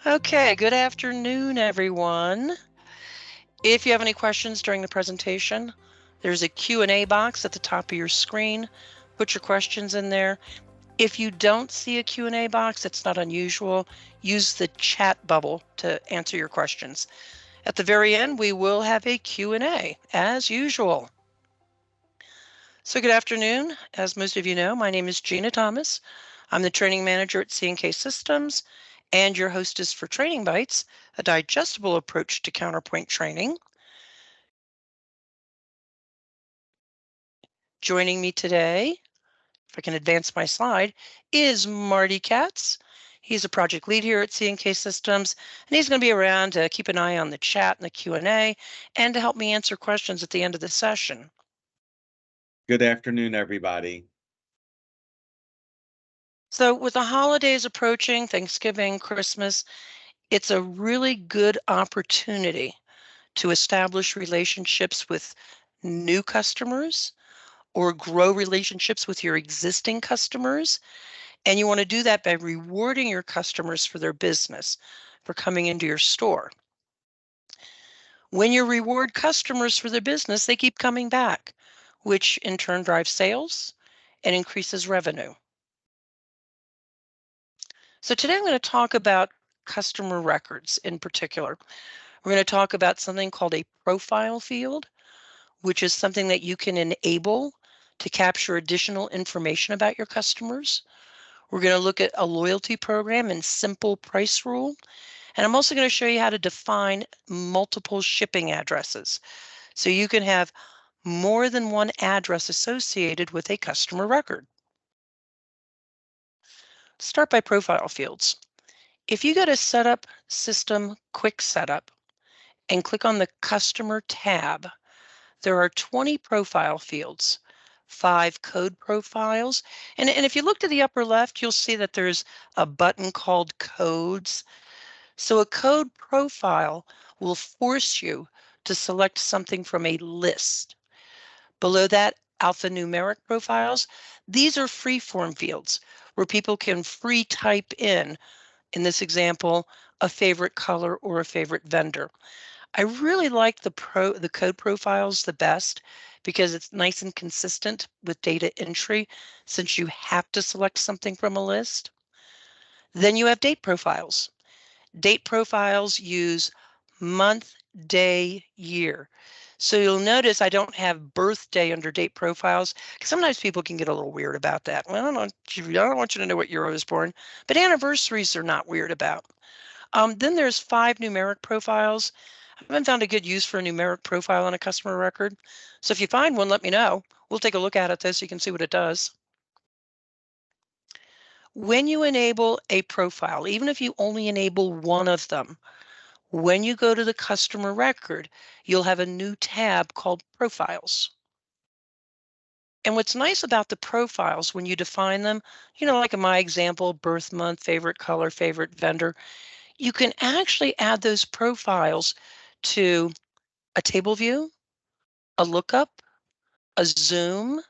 Okay, good afternoon, everyone. If you have any questions during the presentation, there's a Q&A box at the top of your screen. Put your questions in there. If you don't see a Q&A box, it's not unusual. Use the chat bubble to answer your questions. At the very end, we will have a Q&A, as usual. So good afternoon. As most of you know, my name is Gina Thomas. I'm the training manager at C&K Systems and your hostess for Training Bytes, a digestible approach to counterpoint training. Joining me today, if I can advance my slide, is Marty Katz. He's a project lead here at C&K Systems, and he's going to be around to keep an eye on the chat and the Q&A and to help me answer questions at the end of the session. Good afternoon, everybody. So with the holidays approaching, Thanksgiving, Christmas, it's a really good opportunity to establish relationships with new customers or grow relationships with your existing customers. And you want to do that by rewarding your customers for their business, for coming into your store. When you reward customers for their business, they keep coming back, which in turn drives sales and increases revenue. So today I'm going to talk about customer records in particular. We're going to talk about something called a profile field, which is something that you can enable to capture additional information about your customers. We're going to look at a loyalty program and simple price rule. And I'm also going to show you how to define multiple shipping addresses. So you can have more than one address associated with a customer record. Start by profile fields. If you go to Setup System Quick Setup and click on the Customer tab, there are 20 profile fields, 5 code profiles. And if you look to the upper left, you'll see that there's a button called Codes. So a code profile will force you to select something from a list. Below that, alphanumeric profiles. These are free-form fields where people can free type in this example, a favorite color or a favorite vendor. I really like the code profiles the best because it's nice and consistent with data entry since you have to select something from a list. Then you have date profiles. Date profiles use month, day, year. So you'll notice I don't have birthday under date profiles because sometimes people can get a little weird about that. Well, I don't want you to know what year I was born, but anniversaries are not weird about. Then there's 5 numeric profiles. I haven't found a good use for a numeric profile on a customer record. So if you find one, let me know. We'll take a look at it so you can see what it does. When you enable a profile, even if you only enable one of them, when you go to the customer record, you'll have a new tab called Profiles. And what's nice about the profiles when you define them, like in my example, birth month, favorite color, favorite vendor, you can actually add those profiles to a table view, a lookup, a zoom,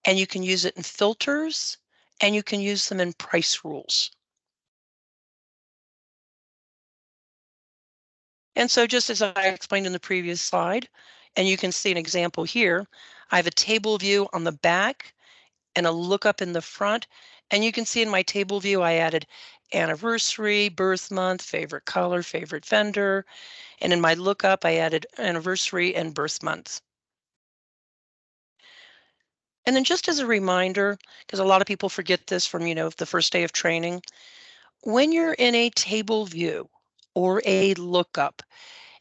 and you can use it in filters, and you can use them in price rules. And so just as I explained in the previous slide, and you can see an example here, I have a table view on the back and a lookup in the front. And you can see in my table view, I added anniversary, birth month, favorite color, favorite vendor. And in my lookup, I added anniversary and birth month. And then just as a reminder, because a lot of people forget this from, the first day of training, when you're in a table view or a lookup,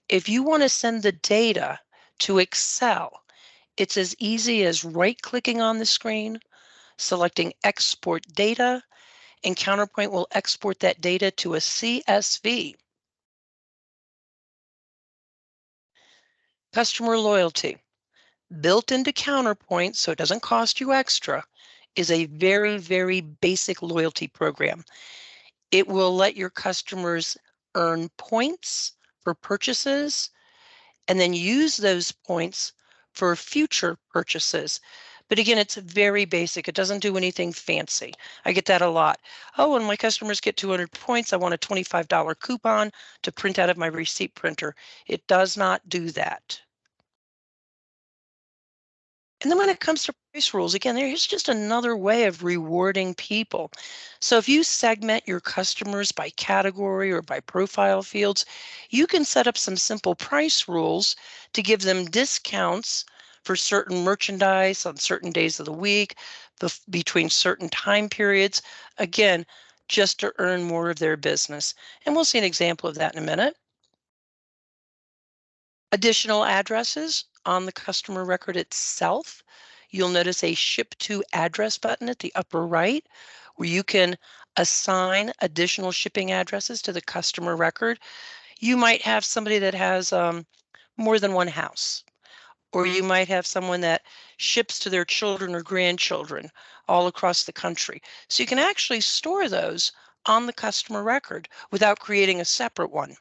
if you want to send the data to Excel, it's as easy as right-clicking on the screen, selecting Export Data, and Counterpoint will export that data to a CSV. Customer loyalty. Built into Counterpoint, so it doesn't cost you extra, is a very, very basic loyalty program. It will let your customers earn points for purchases and then use those points for future purchases. But again, it's very basic. It doesn't do anything fancy. I get that a lot. Oh, when my customers get 200 points, I want a $25 coupon to print out of my receipt printer. It does not do that. And then when it comes to price rules, again, there's just another way of rewarding people. So if you segment your customers by category or by profile fields, you can set up some simple price rules to give them discounts for certain merchandise on certain days of the week, between certain time periods, again, just to earn more of their business. And we'll see an example of that in a minute. Additional addresses on the customer record itself. You'll notice a ship to address button at the upper right where you can assign additional shipping addresses to the customer record. You might have somebody that has more than one house, or you might have someone that ships to their children or grandchildren all across the country. So you can actually store those on the customer record without creating a separate one.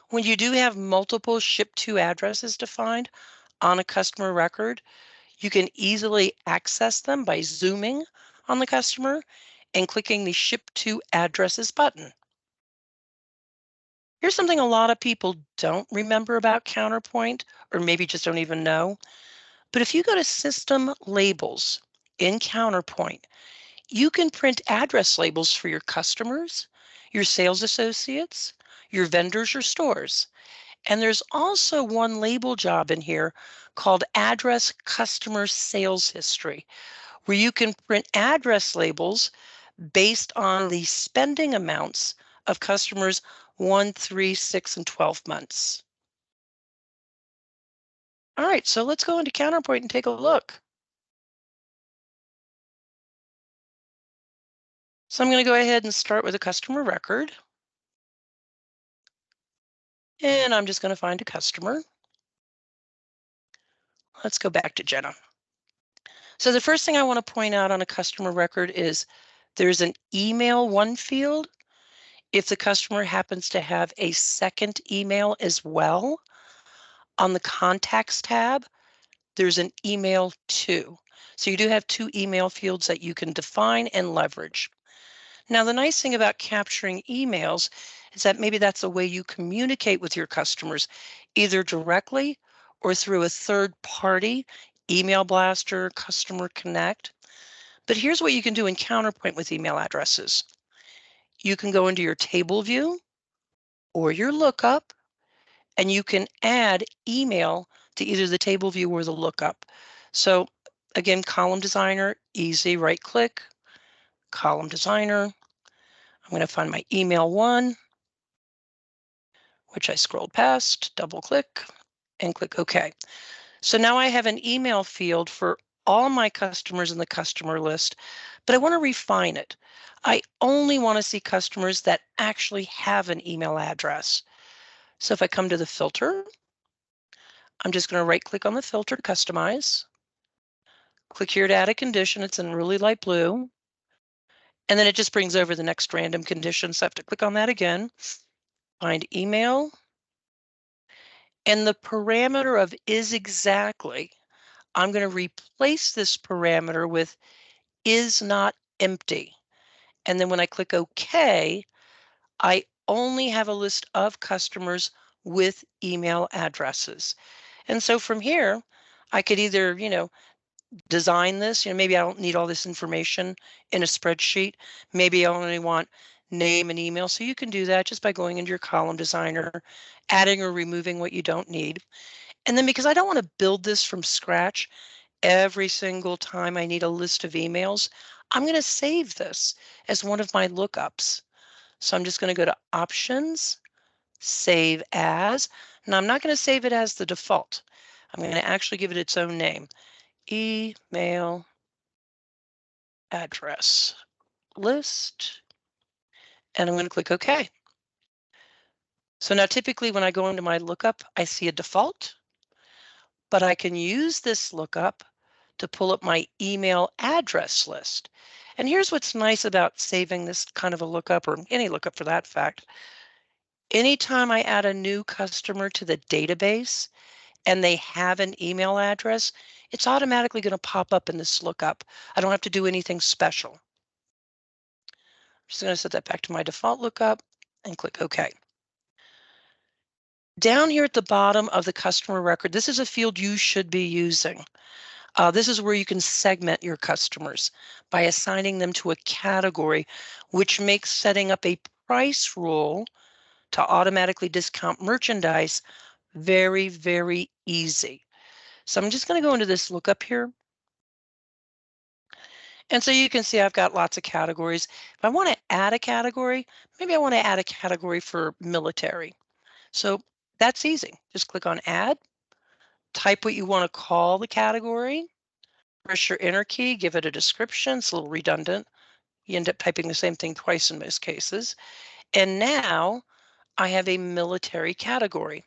When you do have multiple ship to addresses defined on a customer record, you can easily access them by zooming on the customer and clicking the ship to addresses button. Here's something a lot of people don't remember about Counterpoint, or maybe just don't even know. But if you go to System Labels in Counterpoint, you can print address labels for your customers, your sales associates, your vendors, your stores. And there's also one label job in here called Address Customer Sales History, where you can print address labels based on the spending amounts of customers 1, 3, 6, and 12 months. All right, so let's go into Counterpoint and take a look. So I'm going to go ahead and start with a customer record. And I'm just going to find a customer. Let's go back to Jenna. So the first thing I want to point out on a customer record is there's an email one field. If the customer happens to have a second email as well, on the contacts tab, there's an email two. So you do have two email fields that you can define and leverage. Now, the nice thing about capturing emails is that maybe that's a way you communicate with your customers, either directly or through a third party, email blaster, customer connect. But here's what you can do in Counterpoint with email addresses. You can go into your table view or your lookup, and you can add email to either the table view or the lookup. So again, column designer, easy, right click, column designer. I'm going to find my email one, which I scrolled past, double click, and click OK. So now I have an email field for all my customers in the customer list, but I want to refine it. I only want to see customers that actually have an email address. So if I come to the filter, I'm just going to right click on the filter to customize. Click here to add a condition. It's in really light blue. And then it just brings over the next random condition. So I have to click on that again, find email. And the parameter of is exactly, I'm going to replace this parameter with is not empty. And then when I click OK, I only have a list of customers with email addresses. And so from here, I could either, design this, maybe I don't need all this information in a spreadsheet. Maybe I only want name and email. So you can do that just by going into your column designer, adding or removing what you don't need. And then because I don't want to build this from scratch every single time I need a list of emails, I'm going to save this as one of my lookups. So I'm just going to go to Options, Save As. Now I'm not going to save it as the default. I'm going to actually give it its own name. Email address list, and I'm going to click OK. So now typically when I go into my lookup, I see a default, but I can use this lookup to pull up my email address list. And here's what's nice about saving this kind of a lookup, or any lookup for that fact. Anytime I add a new customer to the database and they have an email address, it's automatically going to pop up in this lookup. I don't have to do anything special. I'm just going to set that back to my default lookup and click OK. Down here at the bottom of the customer record, this is a field you should be using. This is where you can segment your customers by assigning them to a category, which makes setting up a price rule to automatically discount merchandise very, very easy. So I'm just going to go into this lookup here. And so you can see I've got lots of categories. If I want to add a category, maybe I want to add a category for military. So that's easy. Just click on add, type what you want to call the category, press your enter key, give it a description. It's a little redundant. You end up typing the same thing twice in most cases. And now I have a military category.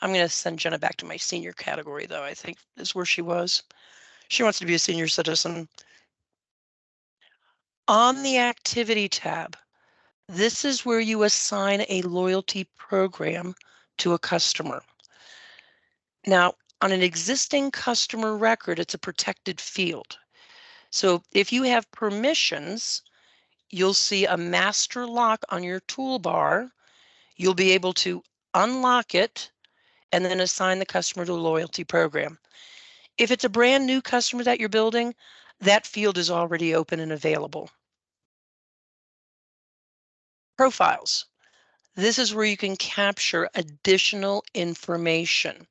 I'm going to send Jenna back to my senior category, though, I think is where she was. She wants to be a senior citizen. On the activity tab, this is where you assign a loyalty program to a customer. Now, on an existing customer record, it's a protected field. So if you have permissions, you'll see a master lock on your toolbar. You'll be able to unlock it and then assign the customer to a loyalty program. If it's a brand new customer that you're building, that field is already open and available. Profiles. This is where you can capture additional information.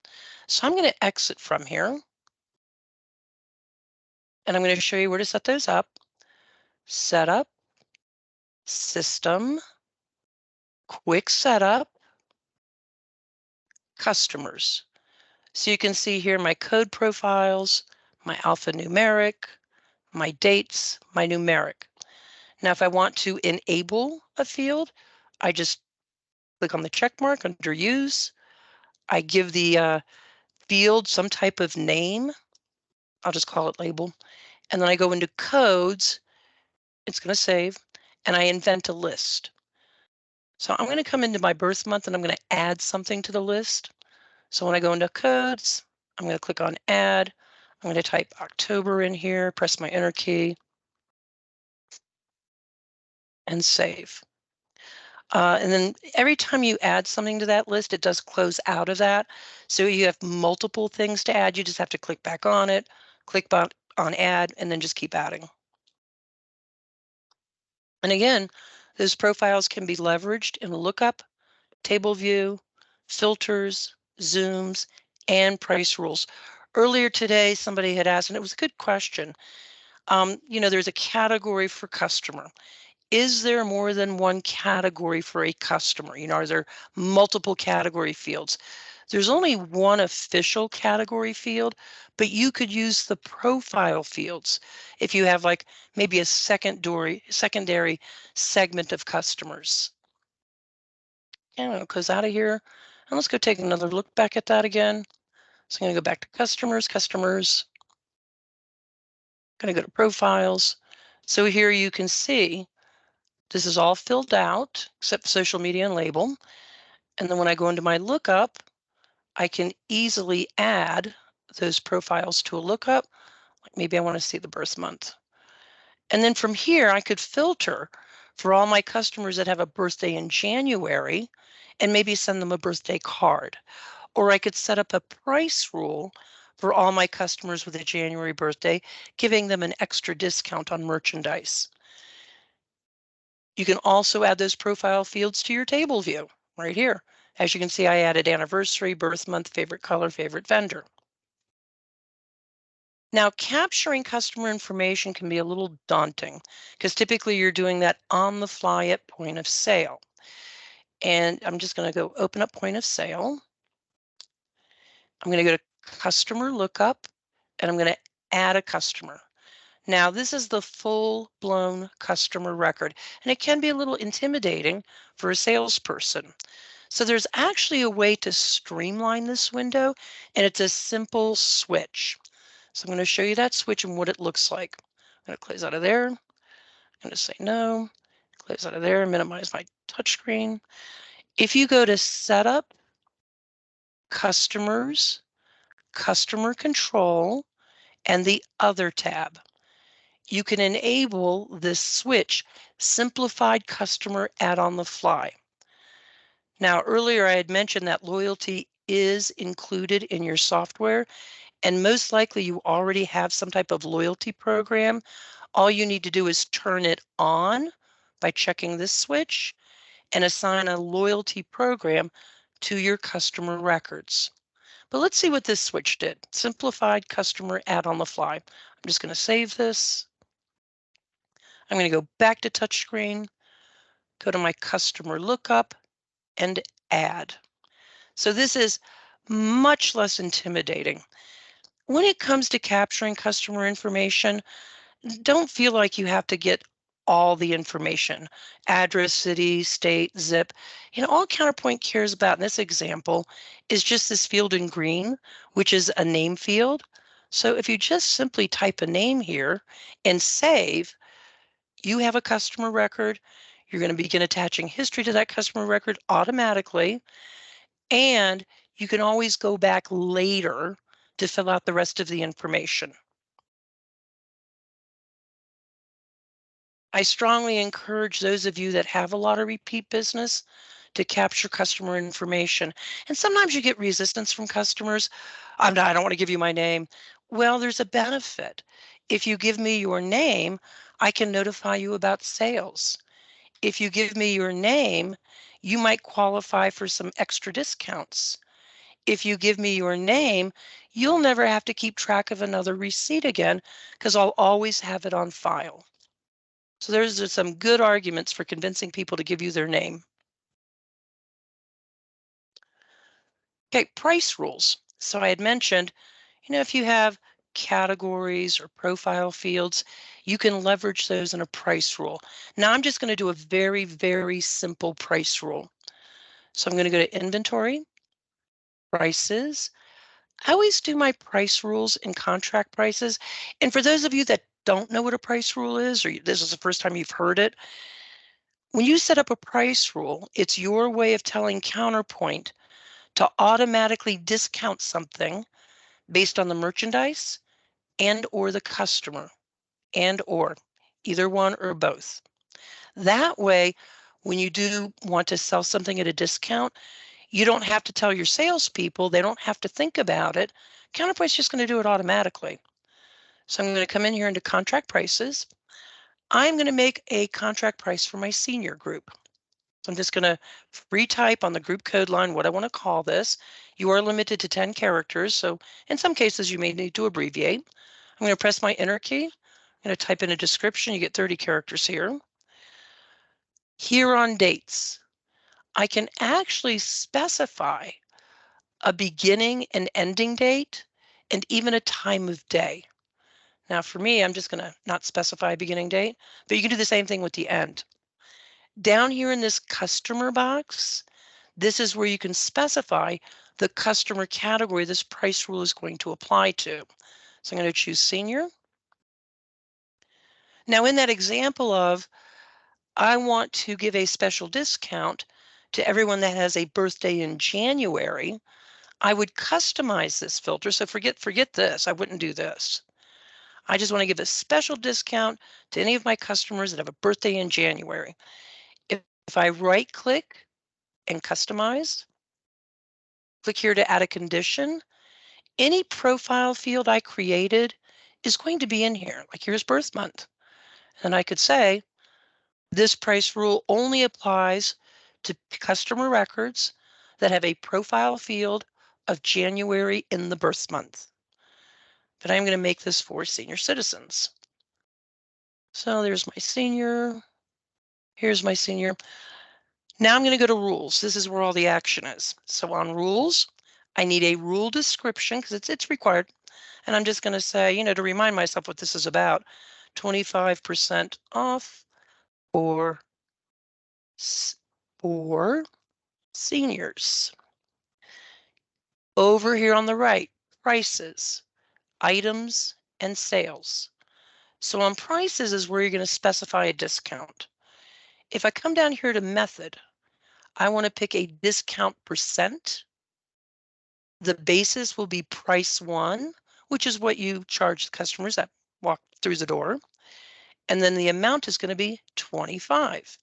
So I'm going to exit from here. And I'm going to show you where to set those up. Setup, system, quick setup, customers. So you can see here my code profiles, my alphanumeric, my dates, my numeric. Now, if I want to enable a field, I just click on the check mark under use. I give the field some type of name. I'll just call it label. And then I go into codes. It's going to save. And I invent a list. So I'm going to come into my birth month and I'm going to add something to the list. So when I go into codes, I'm going to click on add. I'm going to type October in here, press my enter key, and save. And then every time you add something to that list, it does close out of that. So you have multiple things to add. You just have to click back on it, click on add, and then just keep adding. And again, those profiles can be leveraged in lookup, table view, filters, zooms, and price rules. Earlier today, somebody had asked, and it was a good question. There's a category for customer. Is there more than one category for a customer? Are there multiple category fields? There's only one official category field, but you could use the profile fields if you have like maybe a secondary segment of customers. And it goes out of here. And let's go take another look back at that again. So I'm going to go back to customers. Going to go to profiles. So here you can see this is all filled out except social media and label. And then when I go into my lookup, I can easily add those profiles to a lookup. Like maybe I want to see the birth month. And then from here, I could filter for all my customers that have a birthday in January and maybe send them a birthday card. Or I could set up a price rule for all my customers with a January birthday, giving them an extra discount on merchandise. You can also add those profile fields to your table view right here. As you can see, I added anniversary, birth month, favorite color, favorite vendor. Now, capturing customer information can be a little daunting because typically you're doing that on the fly at point of sale. And I'm just going to go open up point of sale. I'm going to go to customer lookup and I'm going to add a customer. Now, this is the full-blown customer record, and it can be a little intimidating for a salesperson. So there's actually a way to streamline this window, and it's a simple switch. So I'm going to show you that switch and what it looks like. I'm going to close out of there. I'm going to say no, close out of there, minimize my touchscreen. If you go to Setup, Customers, Customer Control, and the Other tab. You can enable this switch, Simplified Customer Add on the Fly. Now, earlier I had mentioned that loyalty is included in your software, and most likely you already have some type of loyalty program. All you need to do is turn it on by checking this switch and assign a loyalty program to your customer records. But let's see what this switch did. Simplified Customer Add on the Fly. I'm just going to save this. I'm going to go back to touchscreen, go to my customer lookup, and add. So this is much less intimidating. When it comes to capturing customer information, don't feel like you have to get all the information: address, city, state, zip. All Counterpoint cares about in this example is just this field in green, which is a name field. So if you just simply type a name here and save, you have a customer record. You're going to begin attaching history to that customer record automatically, and you can always go back later to fill out the rest of the information. I strongly encourage those of you that have a lot of repeat business to capture customer information. And sometimes you get resistance from customers. I don't want to give you my name. Well, there's a benefit. If you give me your name, I can notify you about sales. If you give me your name, you might qualify for some extra discounts. If you give me your name, you'll never have to keep track of another receipt again because I'll always have it on file. So there's some good arguments for convincing people to give you their name. Okay, price rules. So I had mentioned, if you have categories or profile fields, you can leverage those in a price rule. Now I'm just going to do a very, very simple price rule. So I'm going to go to Inventory, Prices. I always do my price rules in contract prices. And for those of you that don't know what a price rule is, or this is the first time you've heard it, when you set up a price rule, it's your way of telling Counterpoint to automatically discount something based on the merchandise and or the customer, and or either one or both. That way, when you do want to sell something at a discount, you don't have to tell your salespeople. They don't have to think about it. Counterpoint's just going to do it automatically. So I'm going to come in here into contract prices. I'm going to make a contract price for my senior group. So I'm just going to retype on the group code line what I want to call this. You are limited to 10 characters, so in some cases you may need to abbreviate. I'm going to press my Enter key. I'm going to type in a description. You get 30 characters here. Here on dates, I can actually specify a beginning and ending date and even a time of day. Now for me, I'm just going to not specify a beginning date, but you can do the same thing with the end. Down here in this customer box, this is where you can specify the customer category this price rule is going to apply to. So I'm going to choose senior. Now in that example of, I want to give a special discount to everyone that has a birthday in January, I would customize this filter. So forget this. I wouldn't do this. I just want to give a special discount to any of my customers that have a birthday in January. If I right click and customize, click here to add a condition, any profile field I created is going to be in here. Like here's birth month. And I could say, this price rule only applies to customer records that have a profile field of January in the birth month. But I'm going to make this for senior citizens. So there's my senior. Here's my senior. Now I'm going to go to rules. This is where all the action is. So on rules, I need a rule description because it's required. And I'm just going to say, to remind myself what this is about, 25% off for seniors. Over here on the right, prices, items, and sales. So on prices is where you're going to specify a discount. If I come down here to method, I want to pick a discount percent. The basis will be price one, which is what you charge the customers that walk through the door. And then the amount is going to be 25.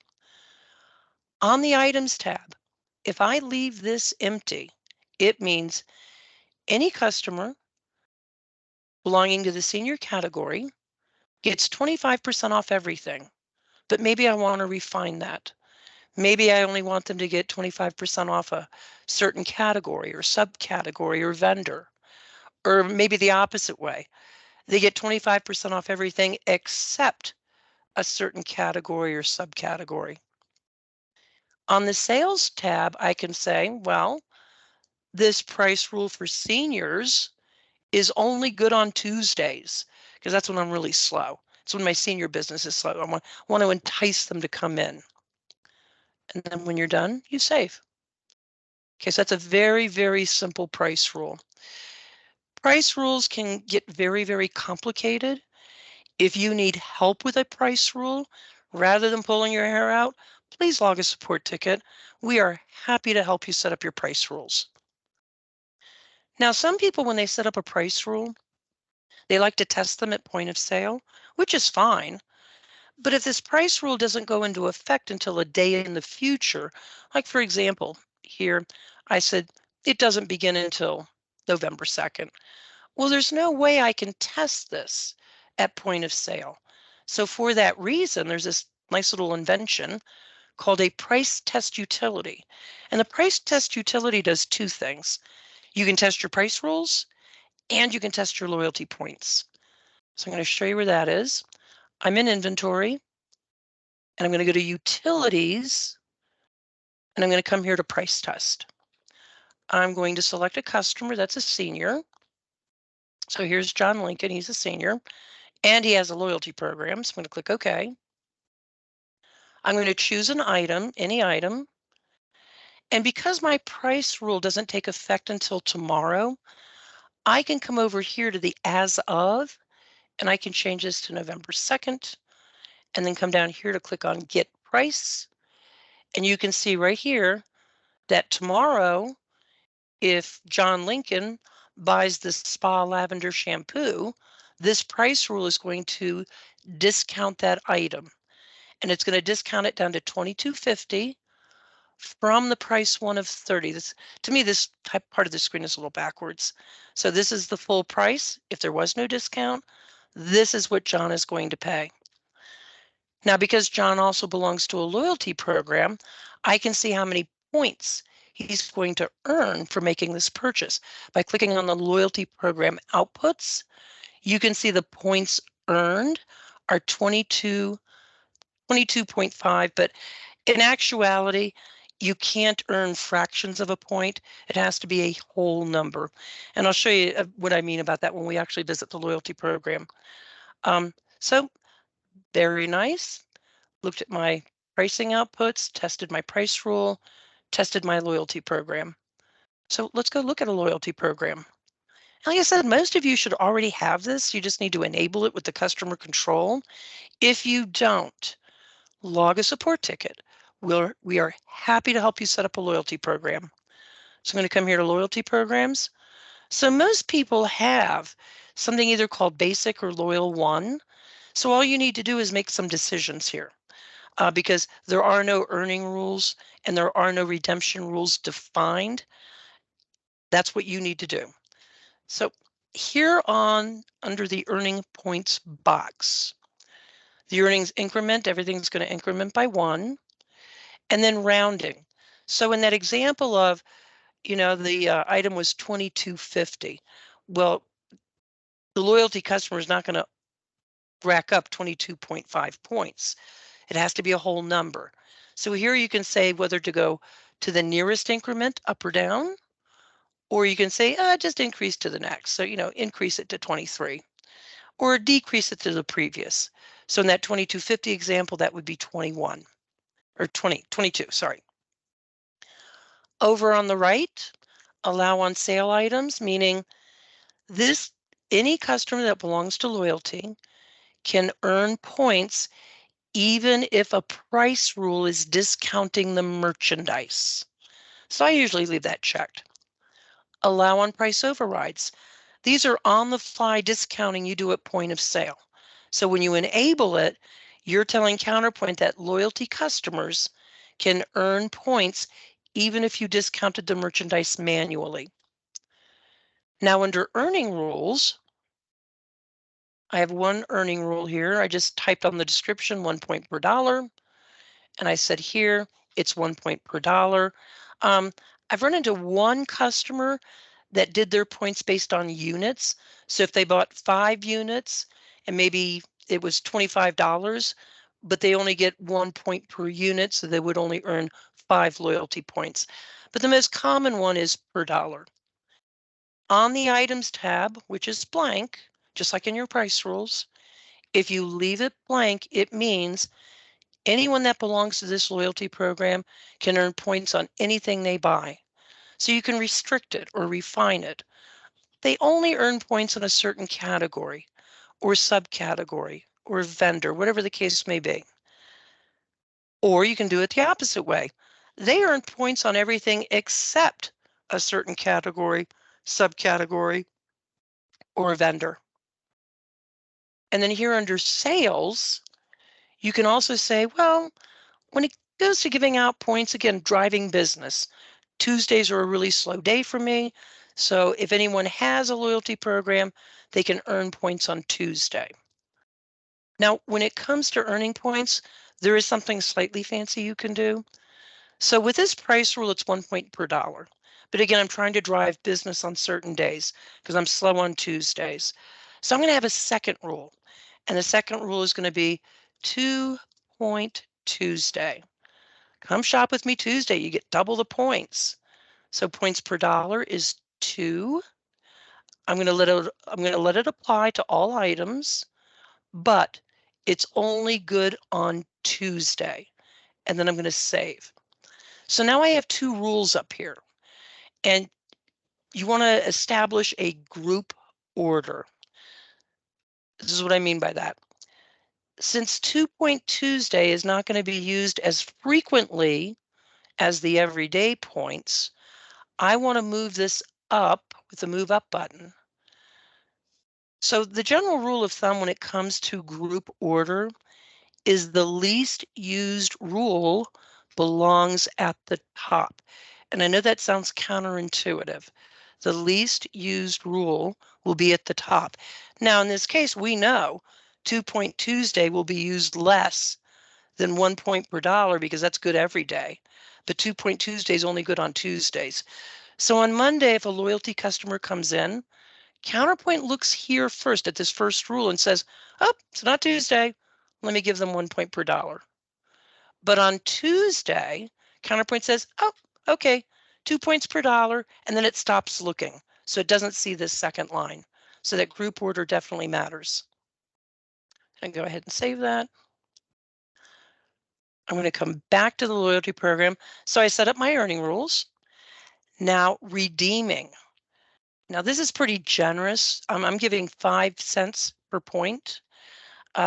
On the items tab, if I leave this empty, it means any customer belonging to the senior category gets 25% off everything. But maybe I want to refine that. Maybe I only want them to get 25% off a certain category or subcategory or vendor. Or maybe the opposite way. They get 25% off everything except a certain category or subcategory. On the sales tab, I can say, well, this price rule for seniors is only good on Tuesdays, because that's when I'm really slow. It's when my senior business is slow. I want to entice them to come in. And then when you're done, you save. Okay, so that's a very, very simple price rule. Price rules can get very, very complicated. If you need help with a price rule, rather than pulling your hair out, please log a support ticket. We are happy to help you set up your price rules. Now, some people, when they set up a price rule, they like to test them at point of sale, which is fine. But if this price rule doesn't go into effect until a day in the future, like for example, here I said it doesn't begin until November 2nd. Well, there's no way I can test this at point of sale. So for that reason, there's this nice little invention called a price test utility. And the price test utility does two things. You can test your price rules and you can test your loyalty points. So I'm going to show you where that is. I'm in inventory and I'm going to go to utilities and I'm going to come here to price test. I'm going to select a customer that's a senior. So here's John Lincoln, he's a senior and he has a loyalty program. So I'm going to click OK. I'm going to choose an item, any item. And because my price rule doesn't take effect until tomorrow, I can come over here to the as of, and I can change this to November 2nd, and then come down here to click on Get Price. And you can see right here that tomorrow, if John Lincoln buys the Spa Lavender Shampoo, this price rule is going to discount that item. And it's going to discount it down to $22.50 from the price one of 30. This, to me, this type part of the screen is a little backwards. So this is the full price. If there was no discount, this is what John is going to pay. Now, because John also belongs to a loyalty program, I can see how many points he's going to earn for making this purchase. By clicking on the loyalty program outputs, you can see the points earned are 22.5, but in actuality, you can't earn fractions of a point. It has to be a whole number. And I'll show you what I mean about that when we actually visit the loyalty program. So very nice. Looked at my pricing outputs, tested my price rule, tested my loyalty program. So let's go look at a loyalty program. Like I said, most of you should already have this. You just need to enable it with the customer control. If you don't, log a support ticket. We are happy to help you set up a loyalty program. So I'm going to come here to loyalty programs. So most people have something either called basic or loyal one. So all you need to do is make some decisions here because there are no earning rules and there are no redemption rules defined. That's what you need to do. So here on under the earning points box, the earnings increment, everything's going to increment by 1. And then rounding. So in that example of, the item was $22.50. Well, the loyalty customer is not going to rack up 22.5 points. It has to be a whole number. So here you can say whether to go to the nearest increment up or down, or you can say just increase to the next. So, increase it to 23 or decrease it to the previous. So in that 22.50 example, that would be 21 or 22, sorry. Over on the right, allow on sale items, meaning any customer that belongs to loyalty can earn points even if a price rule is discounting the merchandise. So I usually leave that checked. Allow on price overrides. These are on-the-fly discounting you do at point of sale. So when you enable it, you're telling Counterpoint that loyalty customers can earn points even if you discounted the merchandise manually. Now under earning rules, I have one earning rule here. I just typed on the description 1 point per dollar. And I said here, it's 1 point per dollar. I've run into one customer that did their points based on units. So if they bought 5 units and maybe it was $25, but they only get 1 point per unit, so they would only earn 5 loyalty points. But the most common one is per dollar. On the items tab, which is blank, just like in your price rules, if you leave it blank, it means anyone that belongs to this loyalty program can earn points on anything they buy. So you can restrict it or refine it. They only earn points in a certain category or subcategory or vendor, whatever the case may be. Or you can do it the opposite way. They earn points on everything except a certain category, subcategory, or vendor. And then here under sales, you can also say, well, when it goes to giving out points, again, driving business, Tuesdays are a really slow day for me. So if anyone has a loyalty program, they can earn points on Tuesday. Now, when it comes to earning points, there is something slightly fancy you can do. So with this price rule, it's 1 point per dollar. But again, I'm trying to drive business on certain days because I'm slow on Tuesdays. So I'm going to have a second rule. And the second rule is going to be 2 point Tuesday. Come shop with me Tuesday. You get double the points. So points per dollar is 2. I'm going to let it apply to all items, but it's only good on Tuesday. And then I'm going to save. So now I have 2 rules up here. And you want to establish a group order. This is what I mean by that. Since 2 point Tuesday is not going to be used as frequently as the everyday points, I want to move this up with the move up button. So the general rule of thumb when it comes to group order is the least used rule belongs at the top. And I know that sounds counterintuitive. The least used rule will be at the top. Now, in this case, we know 2 point Tuesday will be used less than 1 point per dollar because that's good every day. But 2 point Tuesday is only good on Tuesdays. So on Monday, if a loyalty customer comes in, Counterpoint looks here first at this first rule and says, oh, it's not Tuesday. Let me give them 1 point per dollar. But on Tuesday, Counterpoint says, oh, okay, 2 points per dollar, and then it stops looking. So it doesn't see this second line. So that group order definitely matters. And go ahead and save that. I'm going to come back to the loyalty program. So I set up my earning rules. Now redeeming. Now this is pretty generous. I'm giving 5 cents per point,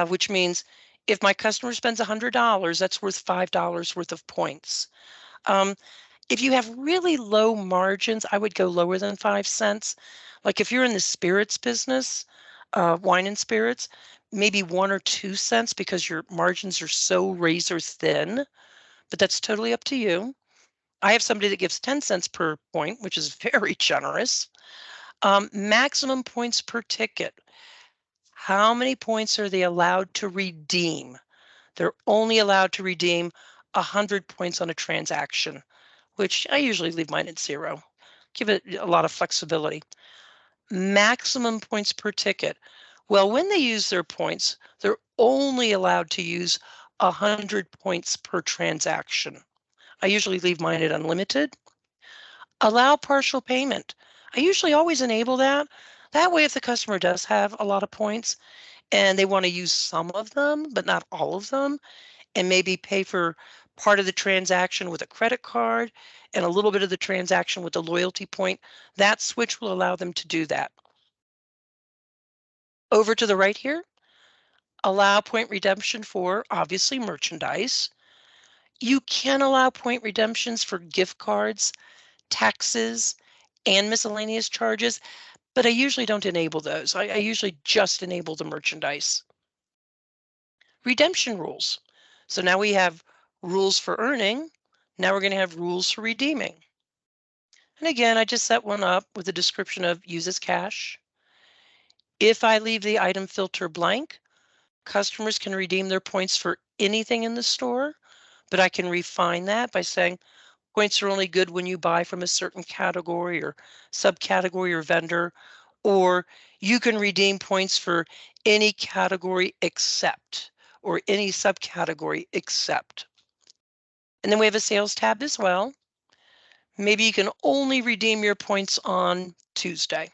which means if my customer spends $100, that's worth $5 worth of points. If you have really low margins, I would go lower than 5 cents. Like if you're in the spirits business, wine and spirits, maybe 1 or 2 cents because your margins are so razor thin, but that's totally up to you. I have somebody that gives 10 cents per point, which is very generous. Maximum points per ticket. How many points are they allowed to redeem? They're only allowed to redeem 100 points on a transaction, which I usually leave mine at 0. Give it a lot of flexibility. Maximum points per ticket. Well, when they use their points, they're only allowed to use 100 points per transaction. I usually leave mine at unlimited. Allow partial payment. I usually always enable that. That way, if the customer does have a lot of points and they want to use some of them, but not all of them, and maybe pay for part of the transaction with a credit card and a little bit of the transaction with a loyalty point, that switch will allow them to do that. Over to the right here, allow point redemption for obviously merchandise. You can allow point redemptions for gift cards, taxes, and miscellaneous charges. but I usually don't enable those. I usually just enable the merchandise. Redemption rules. So now we have rules for earning. Now we're going to have rules for redeeming. And again, I just set one up with a description of uses cash. If I leave the item filter blank, customers can redeem their points for anything in the store, but I can refine that by saying points are only good when you buy from a certain category or subcategory or vendor, or you can redeem points for any category except, or any subcategory except. And then we have a sales tab as well. Maybe you can only redeem your points on Tuesday.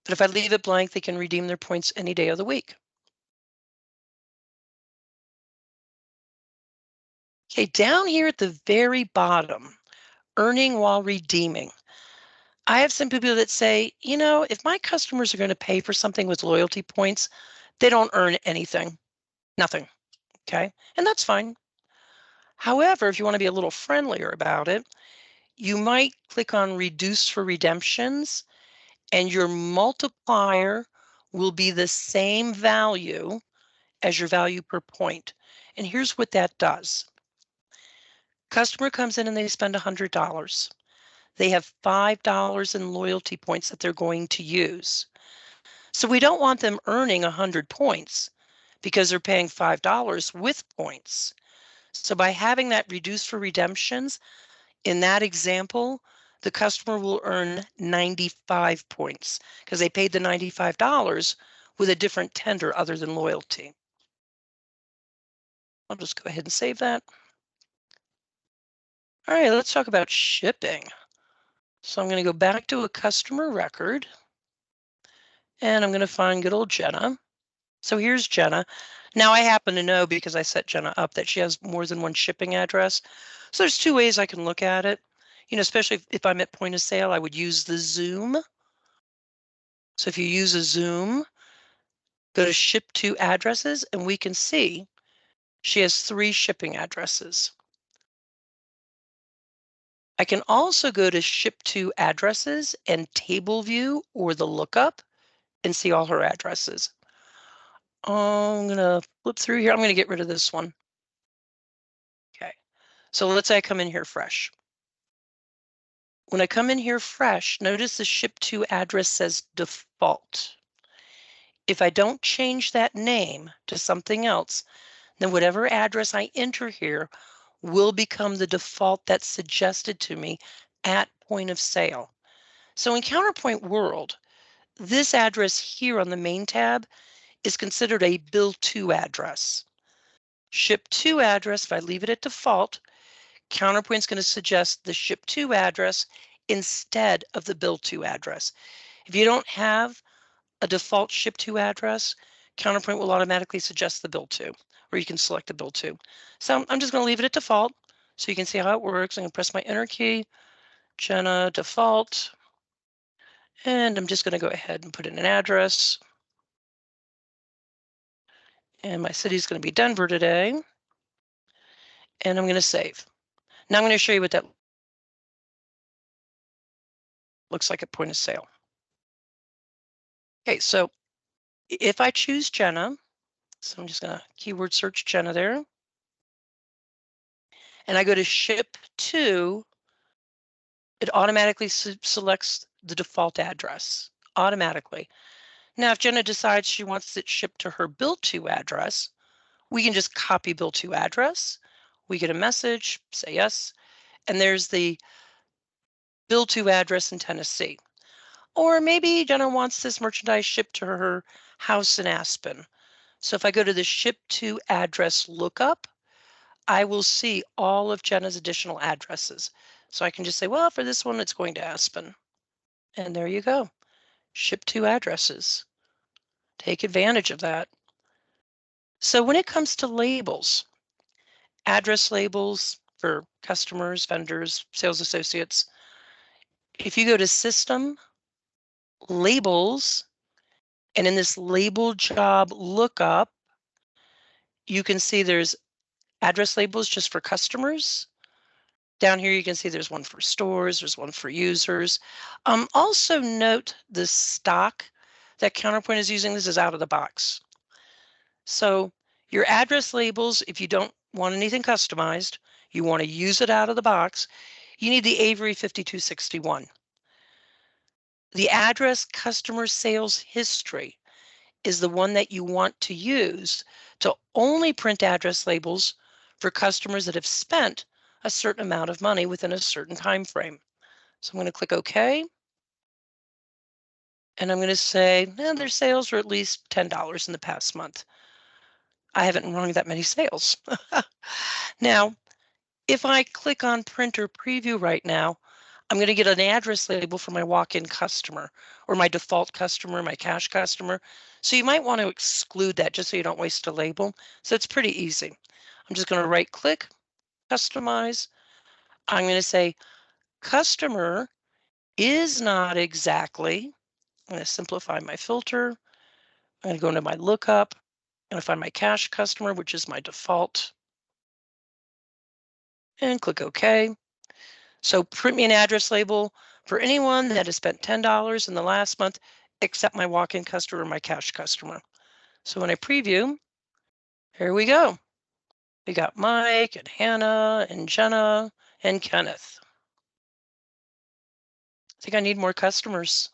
But if I leave it blank, they can redeem their points any day of the week. Okay, down here at the very bottom, earning while redeeming. I have some people that say, you know, if my customers are going to pay for something with loyalty points, they don't earn anything, nothing. Okay, and that's fine. However, if you want to be a little friendlier about it, you might click on reduce for redemptions and your multiplier will be the same value as your value per point. And here's what that does. Customer comes in and they spend $100. They have $5 in loyalty points that they're going to use. So we don't want them earning 100 points because they're paying $5 with points. So by having that reduced for redemptions, in that example, the customer will earn 95 points because they paid the $95 with a different tender other than loyalty. I'll just go ahead and save that. All right, let's talk about shipping. So I'm going to go back to a customer record and I'm going to find good old Jenna. So here's Jenna. Now I happen to know because I set Jenna up that she has more than one shipping address. So there's two ways I can look at it. You know, especially if I'm at point of sale, I would use the zoom. So if you use a zoom, go to ship to addresses and we can see she has 3 shipping addresses. I can also go to ship to addresses and table view or the lookup and see all her addresses. I'm going to flip through here. I'm going to get rid of this one. Okay. So let's say I come in here fresh. When I come in here fresh, notice the ship to address says default. If I don't change that name to something else, then whatever address I enter here will become the default that's suggested to me at point of sale. So in Counterpoint World, this address here on the main tab is considered a bill to address. Ship to address, if I leave it at default, Counterpoint's going to suggest the ship to address instead of the bill to address. If you don't have a default ship to address, Counterpoint will automatically suggest the bill to, or you can select the bill to. So I'm just going to leave it at default so you can see how it works. I'm going to press my enter key, Jenna default, and I'm just going to go ahead and put in an address. And my city is going to be Denver today. And I'm going to save. Now I'm going to show you what that looks like at point of sale. Okay, so if I choose Jenna, so I'm just going to keyword search Jenna there. And I go to ship to, it automatically selects the default address automatically. Now, if Jenna decides she wants it shipped to her bill to address, we can just copy bill to address. We get a message, say yes, and there's the bill to address in Tennessee. Or maybe Jenna wants this merchandise shipped to her house in Aspen. So if I go to the ship to address lookup, I will see all of Jenna's additional addresses. So I can just say, well, for this one, it's going to Aspen. And there you go. Ship to addresses. Take advantage of that. So when it comes to labels, address labels for customers, vendors, sales associates, if you go to System, Labels, and in this label job lookup, you can see there's address labels just for customers, Down here, you can see there's one for stores, there's one for users. Also note the stock that Counterpoint is using. This is out of the box. So your address labels, if you don't want anything customized, you want to use it out of the box, you need the Avery 5261. The address customer sales history is the one that you want to use to only print address labels for customers that have spent a certain amount of money within a certain time frame. So I'm going to click OK. And I'm going to say, their sales are at least $10 in the past month. I haven't rung that many sales. Now, if I click on printer preview right now, I'm going to get an address label for my walk-in customer or my default customer, my cash customer. So you might want to exclude that just so you don't waste a label. So it's pretty easy. I'm just going to right click, customize. I'm going to say customer is not exactly. I'm going to simplify my filter. I'm going to go into my lookup. I'm going to find my cash customer, which is my default, and click OK. So print me an address label for anyone that has spent $10 in the last month, except my walk-in customer or my cash customer. So when I preview, here we go. We got Mike and Hannah and Jenna and Kenneth. I think I need more customers.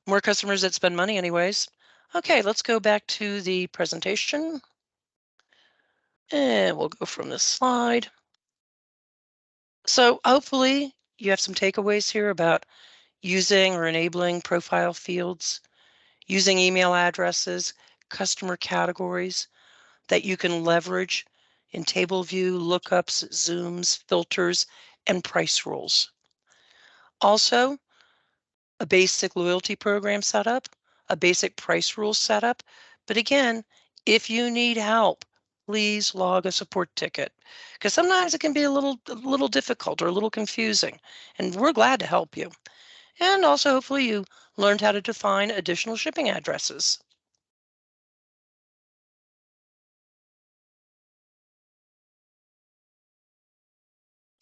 More customers that spend money anyways. Okay, let's go back to the presentation. And we'll go from this slide. So hopefully you have some takeaways here about using or enabling profile fields, using email addresses, customer categories that you can leverage in table view, lookups, zooms, filters, and price rules. Also, a basic loyalty program setup, a basic price rule setup. But again, if you need help, please log a support ticket because sometimes it can be a little difficult or a little confusing, and we're glad to help you. And also, hopefully you learned how to define additional shipping addresses.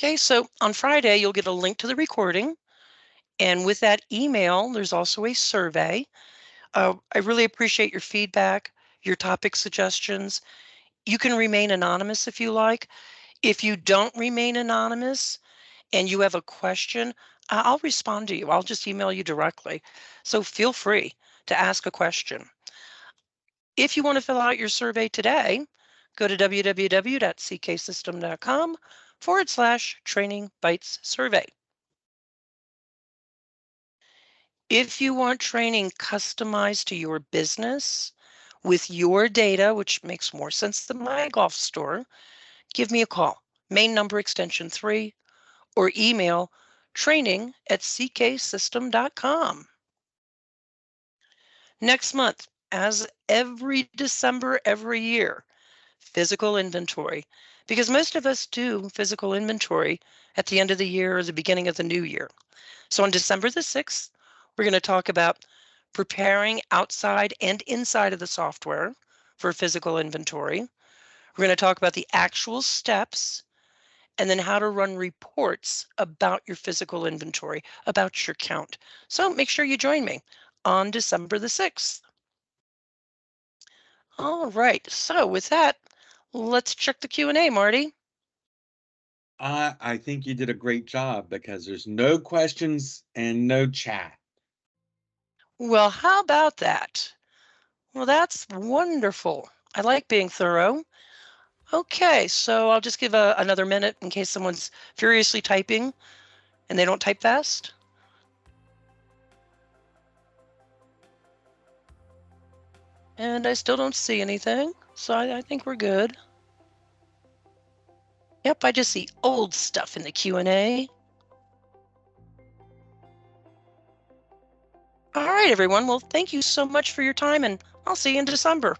Okay, so on Friday, you'll get a link to the recording. And with that email, there's also a survey. I really appreciate your feedback, your topic suggestions. You can remain anonymous if you like. If you don't remain anonymous and you have a question, I'll respond to you. I'll just email you directly. So feel free to ask a question. If you want to fill out your survey today, go to www.cksystem.com/training bytes survey. If you want training customized to your business with your data, which makes more sense than my golf store, give me a call, main number extension 3, or email training@cksystem.com. Next month, as every December every year, physical inventory, because most of us do physical inventory at the end of the year or the beginning of the new year. So on December the 6th, we're going to talk about preparing outside and inside of the software for physical inventory. We're going to talk about the actual steps and then how to run reports about your physical inventory, about your count. So make sure you join me on December the 6th. All right, so with that, let's check the Q&A, Marty. I think you did a great job because there's no questions and no chat. Well, how about that? Well, that's wonderful. I like being thorough. Okay, so I'll just give another minute in case someone's furiously typing and they don't type fast. And I still don't see anything, so I think we're good. Yep, I just see old stuff in the Q&A. All right, everyone. Well, thank you so much for your time, and I'll see you in December.